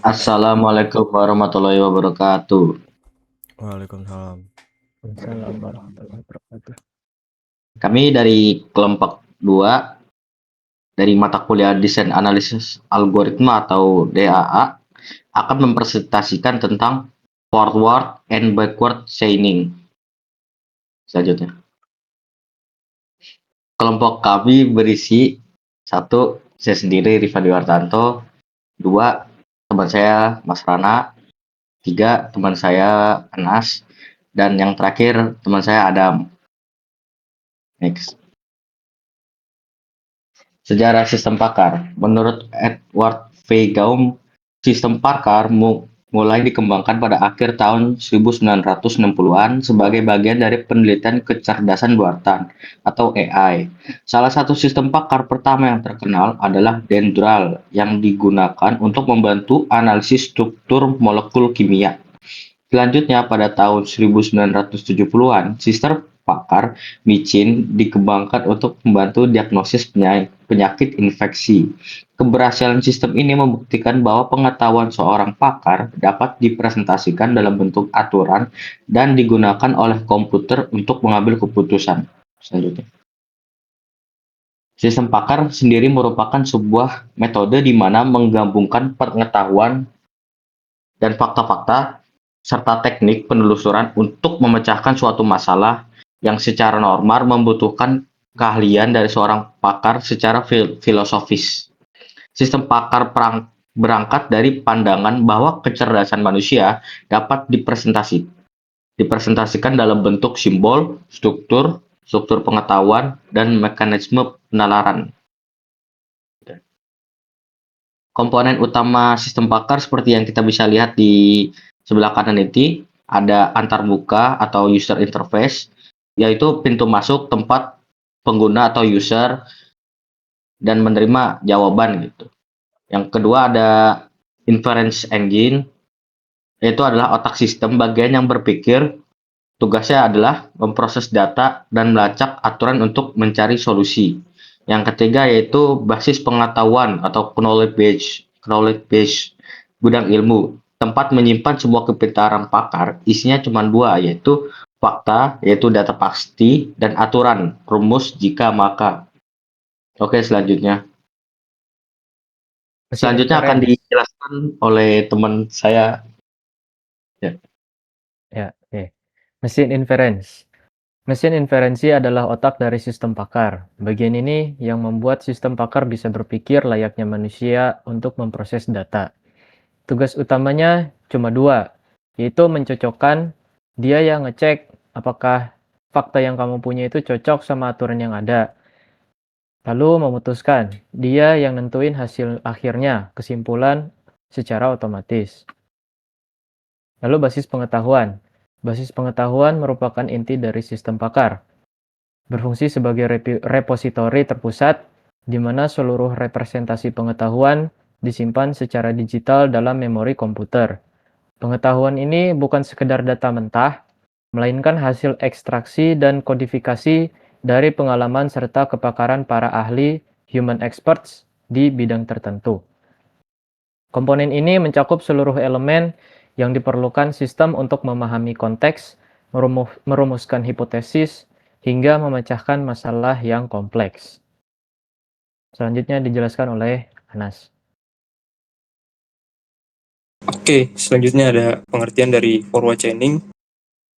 Assalamualaikum warahmatullahi wabarakatuh. Waalaikumsalam. Waalaikumsalam warahmatullahi wabarakatuh. Kami dari kelompok 2 dari mata kuliah Desain Analisis Algoritma atau DAA akan mempresentasikan tentang forward and backward chaining. Selanjutnya, kelompok kami berisi: 1. Saya sendiri Rifandi Wartanto, 2. teman saya Mas Rana, 3. teman saya Anas, dan yang terakhir teman saya Adam. Next. Sejarah sistem pakar. Menurut Edward V. Gaum, sistem pakar mulai dikembangkan pada akhir tahun 1960-an sebagai bagian dari penelitian kecerdasan buatan atau AI. Salah satu sistem pakar pertama yang terkenal adalah Dendral yang digunakan untuk membantu analisis struktur molekul kimia. Selanjutnya, pada tahun 1970-an, sistem pakar micin dikembangkan untuk membantu diagnosis penyakit infeksi. Keberhasilan sistem ini membuktikan bahwa pengetahuan seorang pakar dapat dipresentasikan dalam bentuk aturan dan digunakan oleh komputer untuk mengambil keputusan. Selanjutnya, sistem pakar sendiri merupakan sebuah metode di mana menggabungkan pengetahuan dan fakta-fakta serta teknik penelusuran untuk memecahkan suatu masalah yang secara normal membutuhkan keahlian dari seorang pakar secara filosofis. Sistem pakar berangkat dari pandangan bahwa kecerdasan manusia dapat dipresentasikan dalam bentuk simbol, struktur pengetahuan, dan mekanisme penalaran. Komponen utama sistem pakar seperti yang kita bisa lihat di sebelah kanan ini, ada antarmuka atau user interface, yaitu pintu masuk tempat pengguna atau user dan menerima jawaban gitu. Yang kedua ada inference engine, yaitu adalah otak sistem, bagian yang berpikir. Tugasnya adalah memproses data dan melacak aturan untuk mencari solusi. Yang ketiga yaitu basis pengetahuan atau knowledge base, gudang ilmu, tempat menyimpan sebuah kepintaran pakar. Isinya cuma dua, yaitu fakta, yaitu data pasti, dan aturan, rumus jika maka. Oke, selanjutnya. Mesin Selanjutnya akan inference. dijelaskan oleh teman saya. Ya. Ya, oke. Mesin inference. Mesin inferensi adalah otak dari sistem pakar. Bagian ini yang membuat sistem pakar bisa berpikir layaknya manusia untuk memproses data. Tugas utamanya cuma dua, yaitu mencocokkan. Dia yang ngecek apakah fakta yang kamu punya itu cocok sama aturan yang ada. Lalu memutuskan. Dia yang nentuin hasil akhirnya, kesimpulan secara otomatis. Lalu basis pengetahuan. Basis pengetahuan merupakan inti dari sistem pakar. Berfungsi sebagai repositori terpusat, di mana seluruh representasi pengetahuan disimpan secara digital dalam memori komputer. Pengetahuan ini bukan sekedar data mentah, melainkan hasil ekstraksi dan kodifikasi dari pengalaman serta kepakaran para ahli human experts di bidang tertentu. Komponen ini mencakup seluruh elemen yang diperlukan sistem untuk memahami konteks, merumuskan hipotesis, hingga memecahkan masalah yang kompleks. Selanjutnya dijelaskan oleh Anas. Oke, selanjutnya ada pengertian dari forward chaining.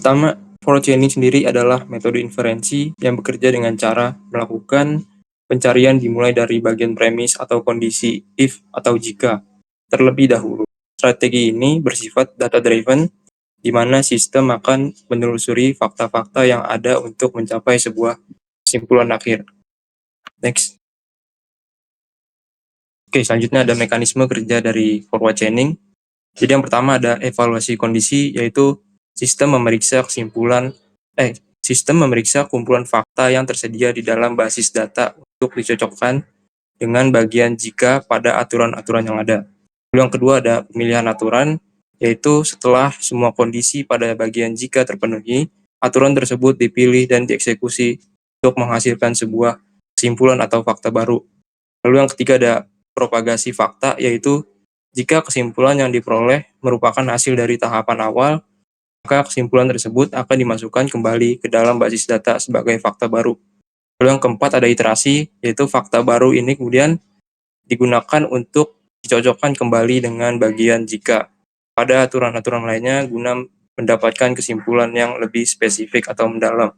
Pertama, forward chaining sendiri adalah metode inferensi yang bekerja dengan cara melakukan pencarian dimulai dari bagian premis atau kondisi if atau jika terlebih dahulu. Strategi ini bersifat data-driven, di mana sistem akan menelusuri fakta-fakta yang ada untuk mencapai sebuah kesimpulan akhir. Next. Oke, selanjutnya ada mekanisme kerja dari forward chaining. Jadi yang pertama ada evaluasi kondisi, yaitu sistem memeriksa kumpulan fakta yang tersedia di dalam basis data untuk dicocokkan dengan bagian jika pada aturan-aturan yang ada. Lalu yang kedua ada pemilihan aturan, yaitu setelah semua kondisi pada bagian jika terpenuhi, aturan tersebut dipilih dan dieksekusi untuk menghasilkan sebuah kesimpulan atau fakta baru. Lalu yang ketiga ada propagasi fakta, yaitu jika kesimpulan yang diperoleh merupakan hasil dari tahapan awal, maka kesimpulan tersebut akan dimasukkan kembali ke dalam basis data sebagai fakta baru. Lalu yang keempat ada iterasi, yaitu fakta baru ini kemudian digunakan untuk dicocokkan kembali dengan bagian jika pada aturan-aturan lainnya guna mendapatkan kesimpulan yang lebih spesifik atau mendalam.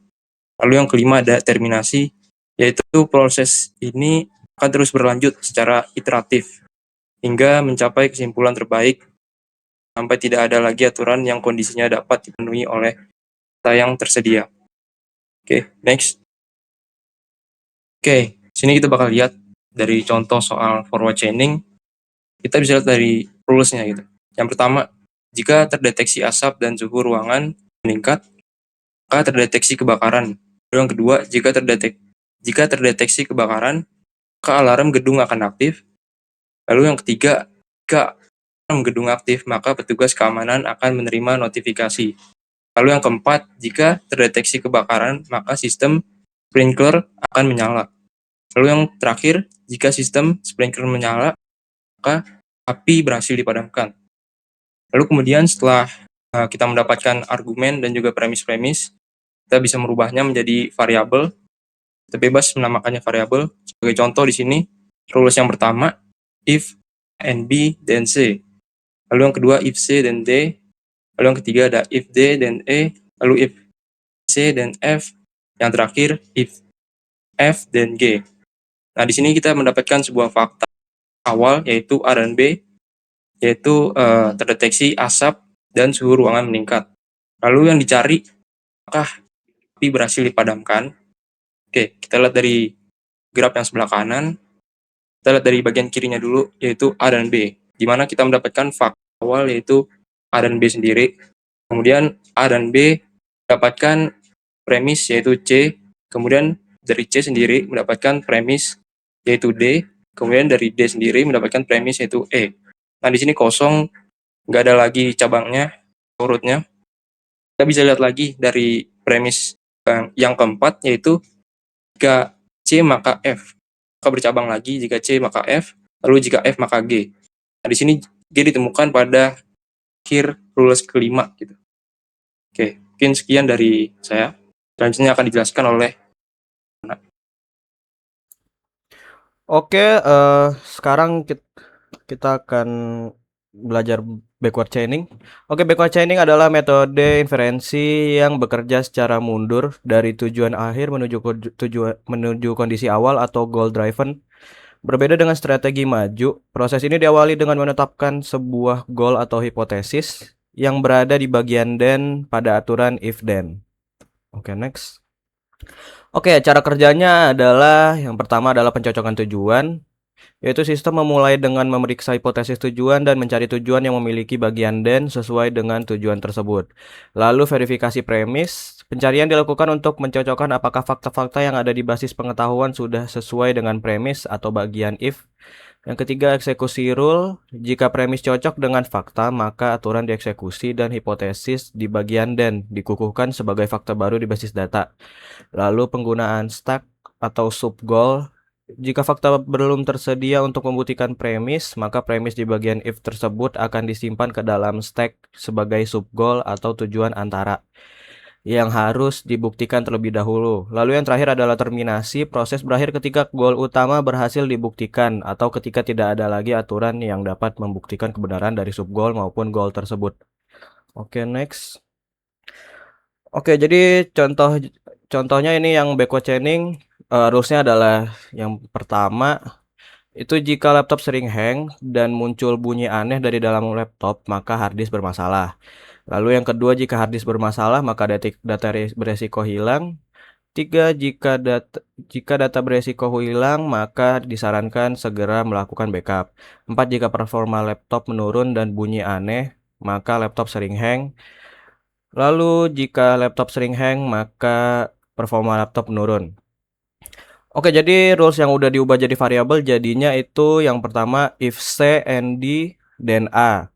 Lalu yang kelima ada terminasi, yaitu proses ini akan terus berlanjut secara iteratif hingga mencapai kesimpulan terbaik sampai tidak ada lagi aturan yang kondisinya dapat dipenuhi oleh data yang tersedia. Oke, next. Oke, sini kita bakal lihat dari contoh soal forward chaining. Kita bisa lihat dari rules-nya gitu. Yang pertama, jika terdeteksi asap dan suhu ruangan meningkat, maka terdeteksi kebakaran. Lalu yang kedua, jika terdeteksi kebakaran, maka alarm gedung akan aktif. Lalu yang ketiga, jika alarm gedung aktif, maka petugas keamanan akan menerima notifikasi. Lalu yang keempat, jika terdeteksi kebakaran, maka sistem sprinkler akan menyala. Lalu yang terakhir, jika sistem sprinkler menyala, maka api berhasil dipadamkan. Lalu kemudian setelah kita mendapatkan argumen dan juga premis-premis, kita bisa merubahnya menjadi variabel. Kita bebas menamakannya variabel. Sebagai contoh di sini, rules yang pertama, if A and B then C. Lalu yang kedua, if C then D. Lalu yang ketiga ada if D then E. Lalu if C then F. Yang terakhir, if F then G. Nah, di sini kita mendapatkan sebuah fakta awal, yaitu A dan B, yaitu terdeteksi asap dan suhu ruangan meningkat. Lalu yang dicari, apakah api berhasil dipadamkan? Oke, kita lihat dari graf yang sebelah kanan. Kita lihat dari bagian kirinya dulu, yaitu A dan B, di mana kita mendapatkan fakta awal, yaitu A dan B sendiri. Kemudian A dan B mendapatkan premis, yaitu C. Kemudian dari C sendiri mendapatkan premis, yaitu D. Kemudian dari D sendiri mendapatkan premis, yaitu E. Nah, di sini kosong, nggak ada lagi cabangnya, urutnya. Kita bisa lihat lagi dari premis yang keempat, yaitu jika C maka F, maka bercabang lagi, jika C maka F, lalu jika F maka G. Nah, di sini G ditemukan pada akhir rules kelima gitu. Oke, mungkin sekian dari saya. Selanjutnya akan dijelaskan oleh Oke, sekarang kita akan belajar backward chaining. Oke, backward chaining adalah metode inferensi yang bekerja secara mundur dari tujuan akhir menuju kondisi awal atau goal driven. Berbeda dengan strategi maju, proses ini diawali dengan menetapkan sebuah goal atau hipotesis yang berada di bagian then pada aturan if then. Oke, next. Oke, cara kerjanya adalah yang pertama adalah pencocokan tujuan, yaitu sistem memulai dengan memeriksa hipotesis tujuan dan mencari tujuan yang memiliki bagian then sesuai dengan tujuan tersebut. Lalu verifikasi premis, pencarian dilakukan untuk mencocokkan apakah fakta-fakta yang ada di basis pengetahuan sudah sesuai dengan premis atau bagian if. Yang ketiga, eksekusi rule. Jika premis cocok dengan fakta, maka aturan dieksekusi dan hipotesis di bagian then dikukuhkan sebagai fakta baru di basis data. Lalu penggunaan stack atau sub goal. Jika fakta belum tersedia untuk membuktikan premis, maka premis di bagian if tersebut akan disimpan ke dalam stack sebagai sub goal atau tujuan antara yang harus dibuktikan terlebih dahulu. Lalu yang terakhir adalah terminasi. Proses berakhir ketika goal utama berhasil dibuktikan atau ketika tidak ada lagi aturan yang dapat membuktikan kebenaran dari sub goal maupun goal tersebut. Oke, next. Oke, jadi contohnya ini yang backward chaining, rules-nya adalah yang pertama itu jika laptop sering hang dan muncul bunyi aneh dari dalam laptop, maka hard disk bermasalah. Lalu yang kedua, jika hard disk bermasalah, maka data beresiko hilang. 3, jika data beresiko hilang, maka disarankan segera melakukan backup. 4, jika performa laptop menurun dan bunyi aneh, maka laptop sering hang. Lalu jika laptop sering hang, maka performa laptop menurun. Oke, jadi rules yang udah diubah jadi variabel jadinya itu yang pertama if C and D then A.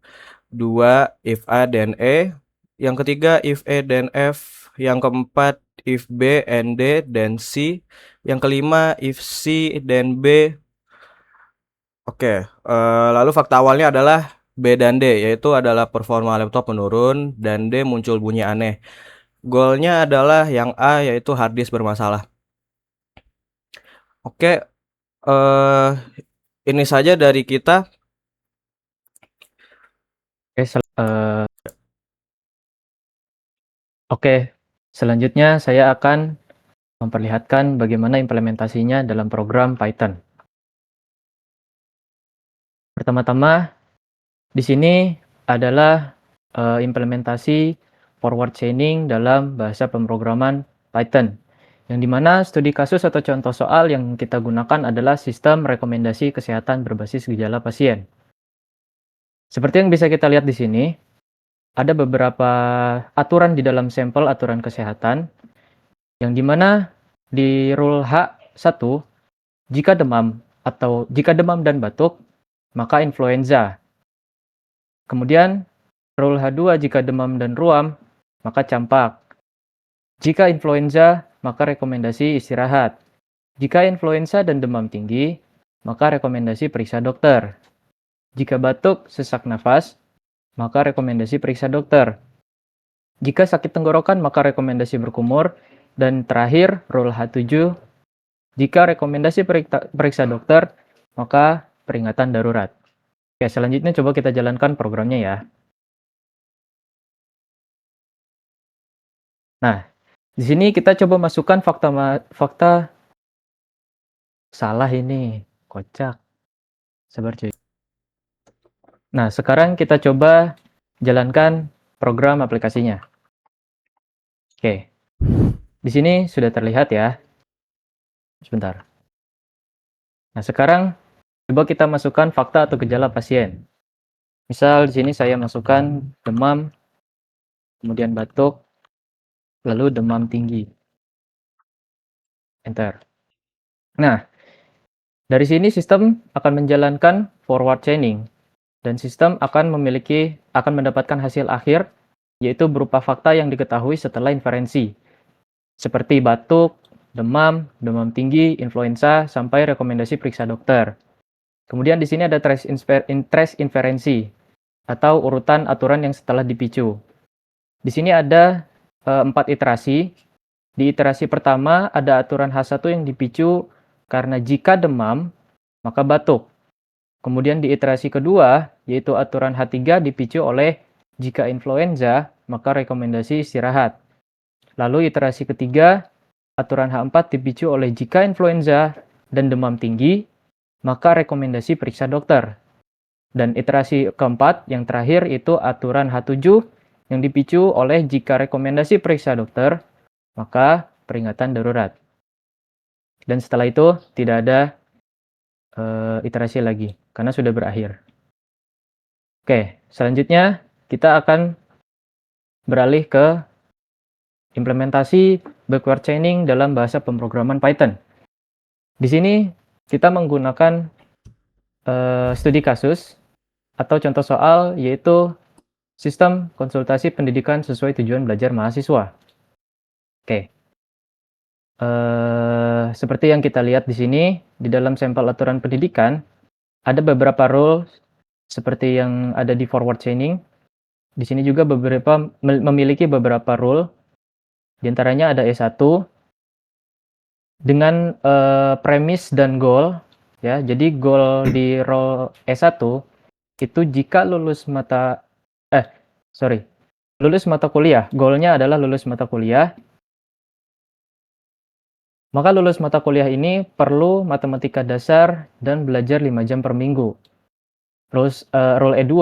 2, if A then E. Yang ketiga, if A then F. Yang keempat, if B and D then C. Yang kelima, if C then B. Oke, lalu fakta awalnya adalah B dan D, yaitu adalah performa laptop menurun dan D muncul bunyi aneh. Goalnya adalah yang A, yaitu hard disk bermasalah. Oke, eh ini saja dari kita. Oke, oke, selanjutnya saya akan memperlihatkan bagaimana implementasinya dalam program Python. Pertama-tama, di sini adalah implementasi forward chaining dalam bahasa pemrograman Python, yang dimana studi kasus atau contoh soal yang kita gunakan adalah sistem rekomendasi kesehatan berbasis gejala pasien. Seperti yang bisa kita lihat di sini, ada beberapa aturan di dalam sampel aturan kesehatan, yang dimana di rule H1, jika demam dan batuk, maka influenza. Kemudian rule H2, jika demam dan ruam, maka campak. Jika influenza, maka rekomendasi istirahat. Jika influenza dan demam tinggi, maka rekomendasi periksa dokter. Jika batuk, sesak nafas, maka rekomendasi periksa dokter. Jika sakit tenggorokan, maka rekomendasi berkumur. Dan terakhir, rule H7, jika rekomendasi periksa dokter, maka peringatan darurat. Oke, selanjutnya coba kita jalankan programnya ya. Nah, di sini kita coba masukkan fakta salah ini, kocak. Sabar cuy. Nah, sekarang kita coba jalankan program aplikasinya. Oke. Di sini sudah terlihat ya. Sebentar. Nah, sekarang coba kita masukkan fakta atau gejala pasien. Misal di sini saya masukkan demam, kemudian batuk, lalu demam tinggi. Enter. Nah, dari sini sistem akan menjalankan forward chaining dan sistem akan mendapatkan hasil akhir yaitu berupa fakta yang diketahui setelah inferensi seperti batuk, demam, demam tinggi, influenza sampai rekomendasi periksa dokter. Kemudian di sini ada trace inferensi atau urutan aturan yang setelah dipicu. Di sini ada 4 iterasi. Di iterasi pertama ada aturan H1 yang dipicu karena jika demam, maka batuk. Kemudian di iterasi kedua, yaitu aturan H3 dipicu oleh jika influenza, maka rekomendasi istirahat. Lalu iterasi ketiga, aturan H4 dipicu oleh jika influenza dan demam tinggi, maka rekomendasi periksa dokter. Dan iterasi keempat, yang terakhir itu aturan H7 yang dipicu oleh jika rekomendasi periksa dokter, maka peringatan darurat. Dan setelah itu tidak ada iterasi lagi, karena sudah berakhir. Oke, selanjutnya kita akan beralih ke implementasi backward chaining dalam bahasa pemrograman Python. Di sini kita menggunakan studi kasus atau contoh soal yaitu sistem konsultasi pendidikan sesuai tujuan belajar mahasiswa. Oke. Seperti yang kita lihat di sini, di dalam sampel aturan pendidikan, ada beberapa rule seperti yang ada di forward chaining. Di sini juga memiliki beberapa rule, di antaranya ada E1 dengan premis dan goal. Ya, jadi goal di role E1 itu jika lulus mata kuliah, goalnya adalah lulus mata kuliah. Maka lulus mata kuliah ini perlu matematika dasar dan belajar 5 jam per minggu. Terus rule E2,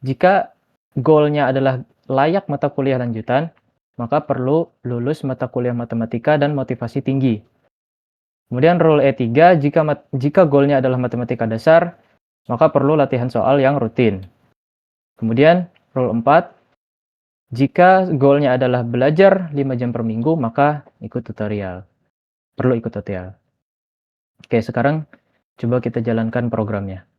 jika goalnya adalah layak mata kuliah lanjutan, maka perlu lulus mata kuliah matematika dan motivasi tinggi. Kemudian rule E3, jika goalnya adalah matematika dasar, maka perlu latihan soal yang rutin. Kemudian rule 4, jika goalnya adalah belajar 5 jam per minggu, maka perlu ikut tutorial. Oke, sekarang coba kita jalankan programnya.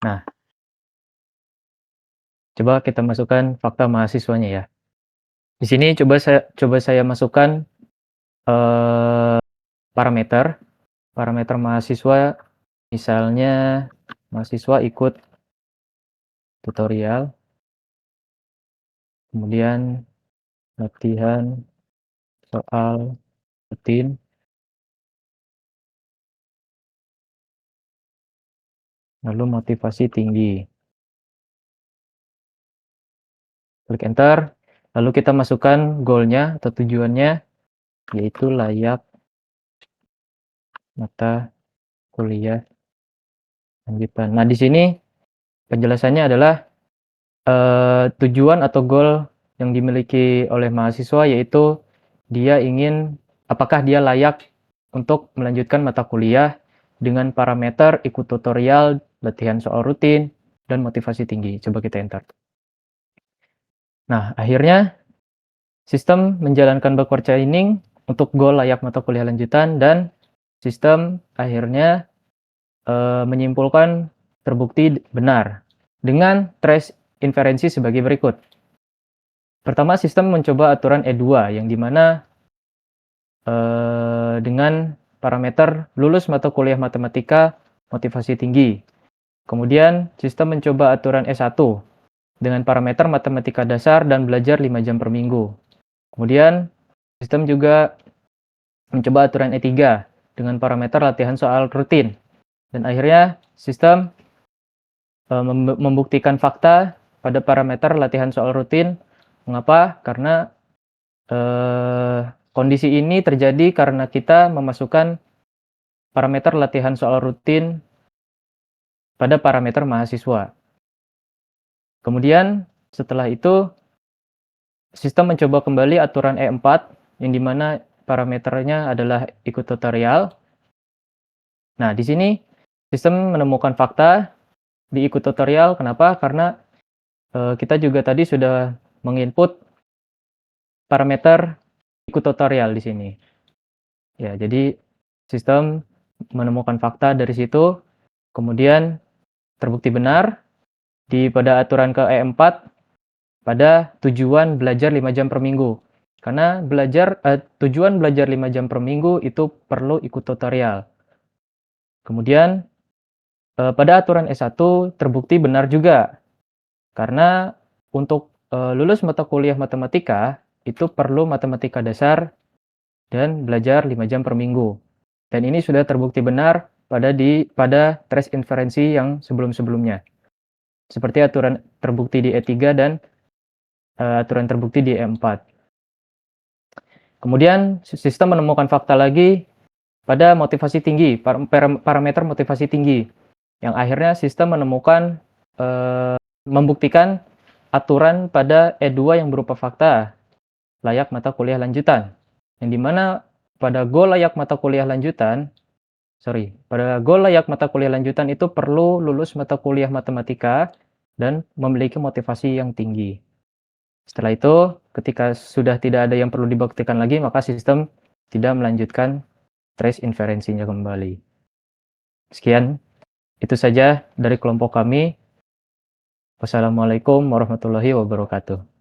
Nah, coba kita masukkan fakta mahasiswanya ya. Di sini coba saya masukkan parameter mahasiswa, misalnya mahasiswa ikut tutorial, kemudian latihan soal rutin, lalu motivasi tinggi. Klik enter, lalu kita masukkan goalnya atau tujuannya, yaitu layak mata kuliah lanjutan. Nah, di sini penjelasannya adalah tujuan atau goal yang dimiliki oleh mahasiswa, yaitu dia ingin apakah dia layak untuk melanjutkan mata kuliah dengan parameter ikut tutorial, latihan soal rutin, dan motivasi tinggi. Coba kita enter. Nah, akhirnya sistem menjalankan backward chaining untuk goal layak mata kuliah lanjutan, dan sistem akhirnya menyimpulkan terbukti benar dengan trace inferensi sebagai berikut. Pertama, sistem mencoba aturan E2 yang dimana dengan parameter lulus mata kuliah matematika motivasi tinggi. Kemudian sistem mencoba aturan E1 dengan parameter matematika dasar dan belajar 5 jam per minggu. Kemudian sistem juga mencoba aturan E3 dengan parameter latihan soal rutin. Dan akhirnya sistem membuktikan fakta pada parameter latihan soal rutin. Mengapa? Karena kondisi ini terjadi karena kita memasukkan parameter latihan soal rutin pada parameter mahasiswa. Kemudian setelah itu sistem mencoba kembali aturan E4 yang dimana parameternya adalah ikut tutorial. Nah, di sini sistem menemukan fakta di ikut tutorial. Kenapa? Karena kita juga tadi sudah menginput parameter ikut tutorial di sini. Ya, jadi sistem menemukan fakta dari situ, kemudian terbukti benar pada aturan ke E4 pada tujuan belajar 5 jam per minggu. Karena tujuan belajar 5 jam per minggu itu perlu ikut tutorial. Kemudian pada aturan S1 terbukti benar juga. Karena untuk lulus mata kuliah matematika itu perlu matematika dasar dan belajar 5 jam per minggu. Dan ini sudah terbukti benar pada trace inferensi yang sebelum-sebelumnya. Seperti aturan terbukti di E3 dan aturan terbukti di E4. Kemudian sistem menemukan fakta lagi pada motivasi tinggi, parameter motivasi tinggi, yang akhirnya sistem menemukan membuktikan aturan pada E2 yang berupa fakta layak mata kuliah lanjutan, yang dimana pada goal layak mata kuliah lanjutan itu perlu lulus mata kuliah matematika dan memiliki motivasi yang tinggi. Setelah itu, ketika sudah tidak ada yang perlu dibuktikan lagi, maka sistem tidak melanjutkan trace inferensinya kembali. Sekian, itu saja dari kelompok kami. Wassalamualaikum warahmatullahi wabarakatuh.